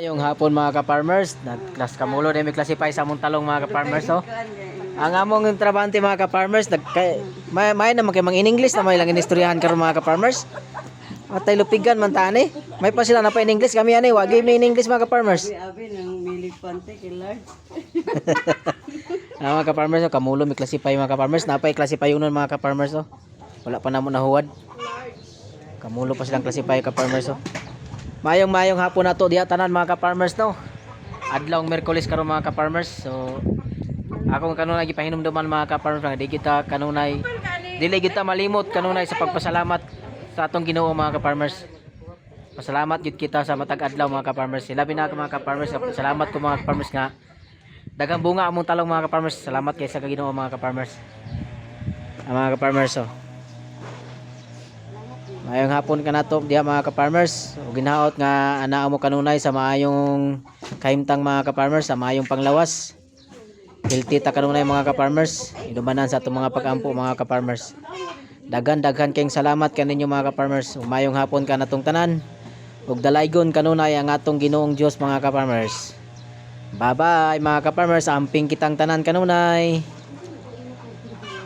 Yung hapon mga ka-farmers, nag-class kamulo din may classify sa among talong mga ka-farmers oh. Ang among trabante mga ka-farmers, may naman kay mga in English na may lang inistoryahan karon mga ka-farmers. Matay lupigan man tani. May pa sila na pa in English kami ani, wa game ni in English mga ka-farmers. Abi nang milipante kay Lord. Mga ka-farmers, kamulo may classify mga ka-farmers, napay classify yun mga ka-farmers oh. Wala pa namo nahuwad. Kamulo pa silang classify ka-farmers oh. Mayong hapon na to diha tanan mga ka-farmers no. Adlawng Miyerkules karon mga ka-farmers. So akong kanunay gipahinumduman mga ka-farmers nga di kita kanunay dili kita malimot kanunay sa pagpasalamat sa atong Ginoo mga ka-farmers. Pasalamat gid kita sa matag adlaw mga ka-farmers. Labi na mga ka-farmers, salamat ko mga ka-farmers nga daghang bunga among talong mga ka-farmers. Salamat kay sa Ginoo mga ka-farmers. Mga ka-farmers oh. Mayong hapon ka na to diha mga ka-farmers. O ginaot nga anaa mo kanunay sa maayong kahimtang mga ka-farmers, sa maayong panglawas. Healthy ta kanunay mga ka-farmers. Inubanan sa atong mga pag-ampo mga ka-farmers. Daghan kayong salamat kaninyo mga ka-farmers. Mayong hapon ka natong tanan. Ug dalaygon kanunay ang atong Ginoong Dios mga ka-farmers. Bye-bye mga ka-farmers. Amping kitang tanan kanunay.